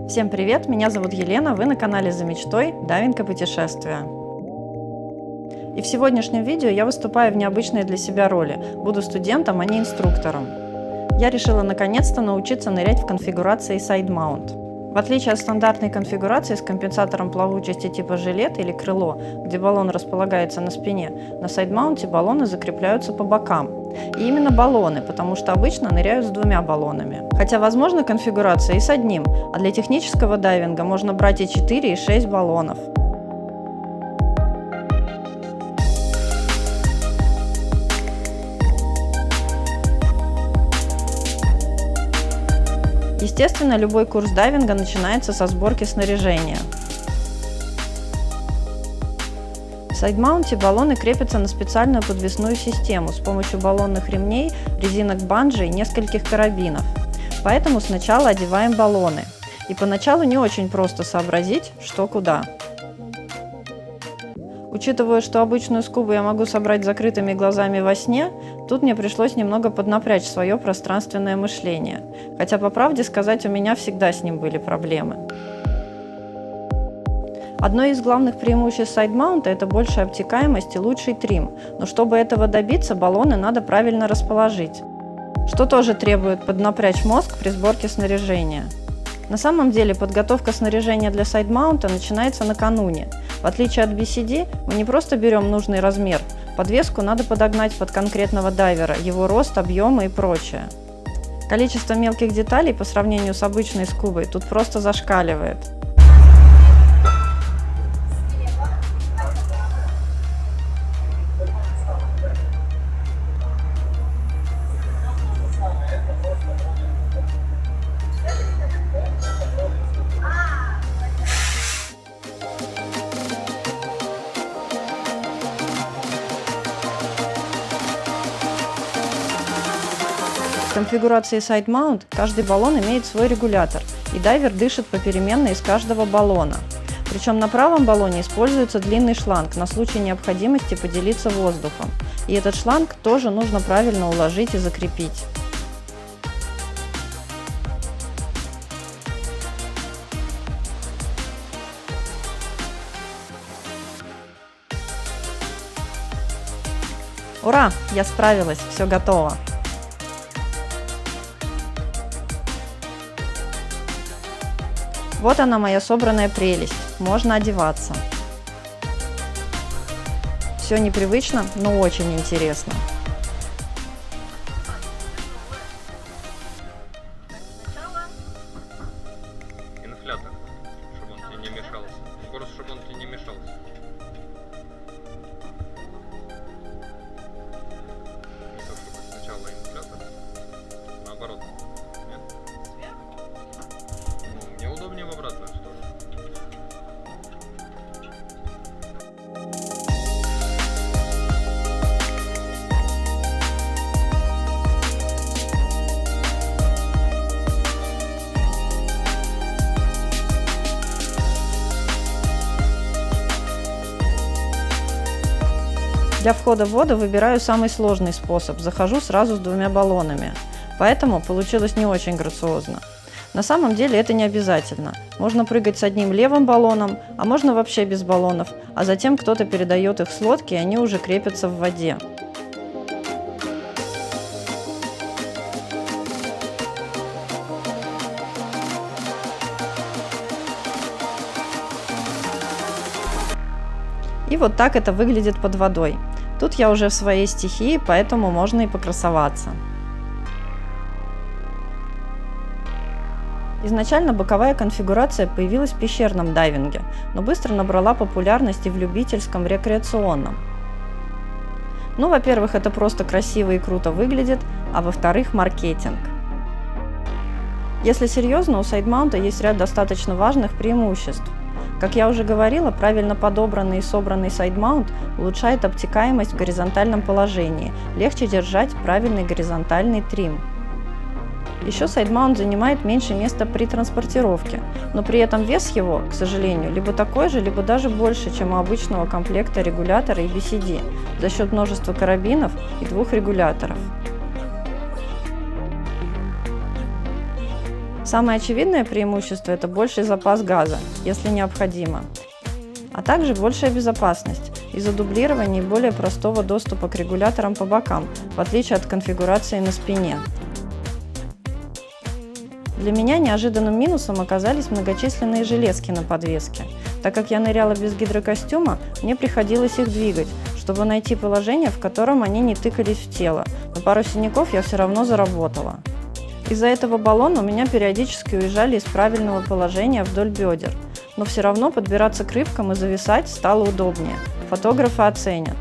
Всем привет, меня зовут Елена, вы на канале «За мечтой. Дайвинг и путешествия». И в сегодняшнем видео я выступаю в необычной для себя роли, буду студентом, а не инструктором. Я решила наконец-то научиться нырять в конфигурации Side Mount. В отличие от стандартной конфигурации с компенсатором плавучести типа жилет или крыло, где баллон располагается на спине, на Side Mount баллоны закрепляются по бокам. И именно баллоны, потому что обычно ныряют с двумя баллонами. Хотя возможна конфигурация и с одним, а для технического дайвинга можно брать и 4, и 6 баллонов. Естественно, любой курс дайвинга начинается со сборки снаряжения. В сайдмаунте баллоны крепятся на специальную подвесную систему с помощью баллонных ремней, резинок банджи и нескольких карабинов. Поэтому сначала одеваем баллоны. И поначалу не очень просто сообразить, что куда. Учитывая, что обычную скубу я могу собрать закрытыми глазами во сне, тут мне пришлось немного поднапрячь свое пространственное мышление. Хотя, по правде сказать, у меня всегда с ним были проблемы. Одно из главных преимуществ сайдмаунта – это большая обтекаемость и лучший трим, но чтобы этого добиться, баллоны надо правильно расположить, что тоже требует поднапрячь мозг при сборке снаряжения. На самом деле подготовка снаряжения для сайдмаунта начинается накануне. В отличие от BCD, мы не просто берем нужный размер, подвеску надо подогнать под конкретного дайвера, его рост, объемы и прочее. Количество мелких деталей по сравнению с обычной скубой тут просто зашкаливает. В конфигурации Side Mount каждый баллон имеет свой регулятор, и дайвер дышит попеременно из каждого баллона. Причем на правом баллоне используется длинный шланг на случай необходимости поделиться воздухом. И этот шланг тоже нужно правильно уложить и закрепить. Ура! Я справилась, все готово! Вот она, моя собранная прелесть. Можно одеваться. Все непривычно, но очень интересно. Инфлятор, чтобы он тебе не мешался. Просто чтобы он тебе не мешался. Не то, чтобы сначала инфлятор, наоборот. Нет? Ну, мне удобнее в обратную сторону. Для входа в воду выбираю самый сложный способ, захожу сразу с двумя баллонами, поэтому получилось не очень грациозно. На самом деле это не обязательно, можно прыгать с одним левым баллоном, а можно вообще без баллонов, а затем кто-то передает их с лодки и они уже крепятся в воде. И вот так это выглядит под водой. Тут я уже в своей стихии, поэтому можно и покрасоваться. Изначально боковая конфигурация появилась в пещерном дайвинге, но быстро набрала популярность и в любительском, рекреационном. Ну, во-первых, это просто красиво и круто выглядит, а во-вторых, маркетинг. Если серьезно, у сайдмаунта есть ряд достаточно важных преимуществ. Как я уже говорила, правильно подобранный и собранный сайдмаунт улучшает обтекаемость в горизонтальном положении, легче держать правильный горизонтальный трим. Еще сайдмаунт занимает меньше места при транспортировке, но при этом вес его, к сожалению, либо такой же, либо даже больше, чем у обычного комплекта регулятора и BCD, за счет множества карабинов и 2 регуляторов. Самое очевидное преимущество – это больший запас газа, если необходимо, а также большая безопасность из-за дублирования и более простого доступа к регуляторам по бокам, в отличие от конфигурации на спине. Для меня неожиданным минусом оказались многочисленные железки на подвеске. Так как я ныряла без гидрокостюма, мне приходилось их двигать, чтобы найти положение, в котором они не тыкались в тело, но пару синяков я все равно заработала. Из-за этого баллона у меня периодически уезжали из правильного положения вдоль бедер, но все равно подбираться к рыбкам и зависать стало удобнее. Фотографы оценят.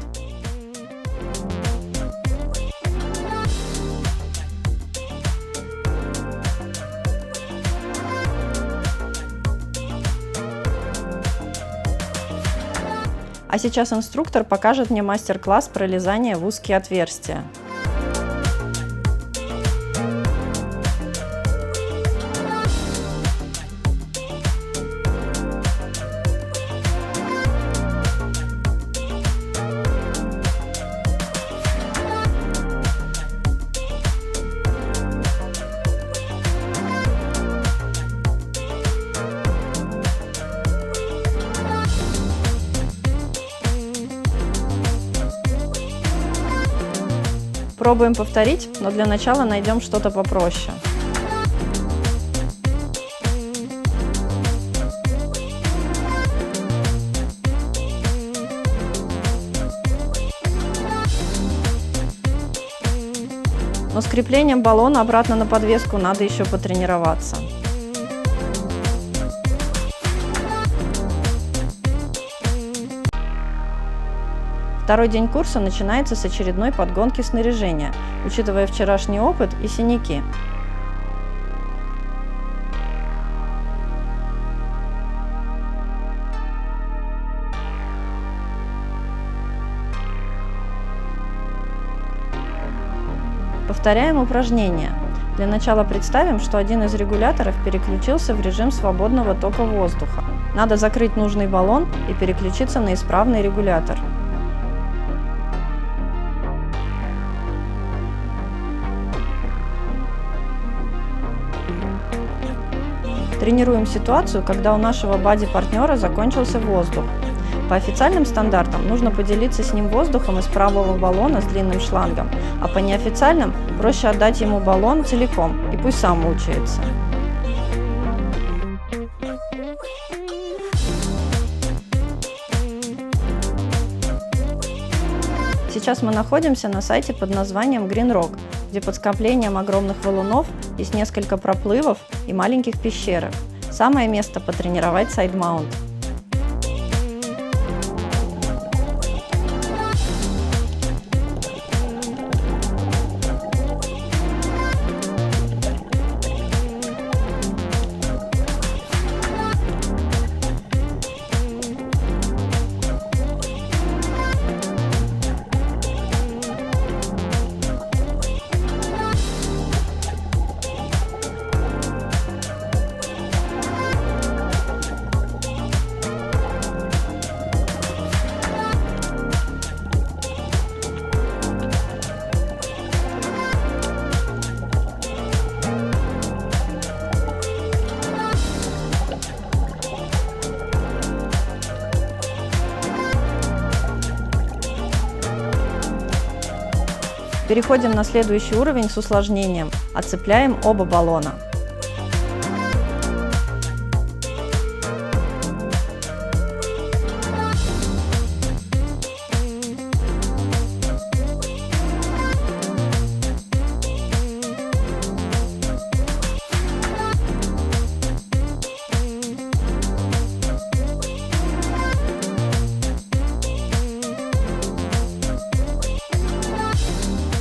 А сейчас инструктор покажет мне мастер-класс пролезания в узкие отверстия. Пробуем повторить, но для начала найдем что-то попроще. Но с креплением баллона обратно на подвеску надо еще потренироваться. Второй день курса начинается с очередной подгонки снаряжения, учитывая вчерашний опыт и синяки. Повторяем упражнение. Для начала представим, что один из регуляторов переключился в режим свободного тока воздуха. Надо закрыть нужный баллон и переключиться на исправный регулятор. Тренируем ситуацию, когда у нашего бадди-партнера закончился воздух. По официальным стандартам нужно поделиться с ним воздухом из правого баллона с длинным шлангом, а по неофициальным проще отдать ему баллон целиком и пусть сам мучается. Сейчас мы находимся на сайте под названием Green Rock, где под скоплением огромных валунов есть несколько проплывов и маленьких пещерок. Самое место потренировать сайд-маунт. Переходим на следующий уровень с усложнением. Отцепляем оба баллона.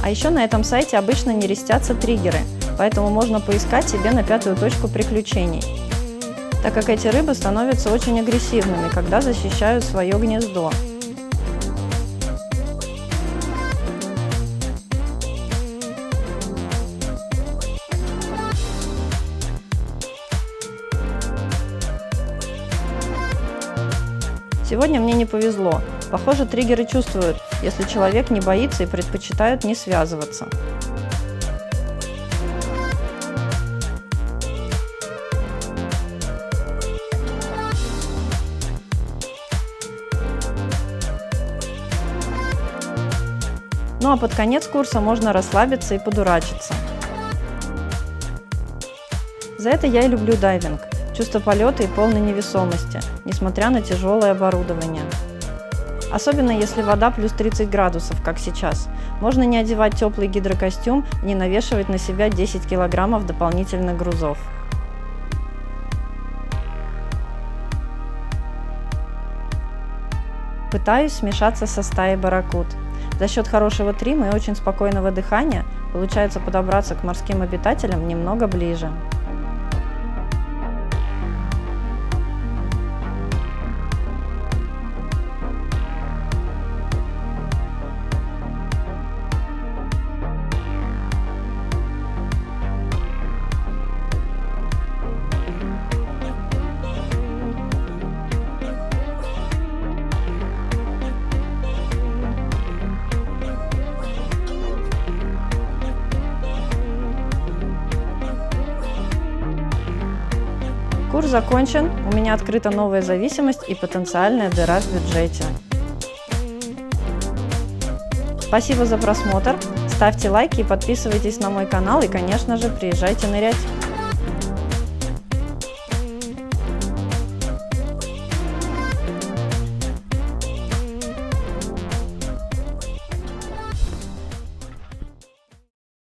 А еще на этом сайте обычно не рестятся триггеры, поэтому можно поискать себе на пятую точку приключений, так как эти рыбы становятся очень агрессивными, когда защищают свое гнездо. Сегодня мне не повезло. Похоже, триггеры чувствуют, если человек не боится и предпочитают не связываться. Ну а под конец курса можно расслабиться и подурачиться. За это я и люблю дайвинг. Чувство полета и полной невесомости, несмотря на тяжелое оборудование. Особенно если вода плюс 30 градусов, как сейчас. Можно не одевать теплый гидрокостюм и не навешивать на себя 10 килограммов дополнительных грузов. Пытаюсь смешаться со стаей барракуд. За счет хорошего трима и очень спокойного дыхания получается подобраться к морским обитателям немного ближе. Курс закончен, у меня открыта новая зависимость и потенциальная дыра в бюджете. Спасибо за просмотр, ставьте лайки и подписывайтесь на мой канал и, конечно же, приезжайте нырять.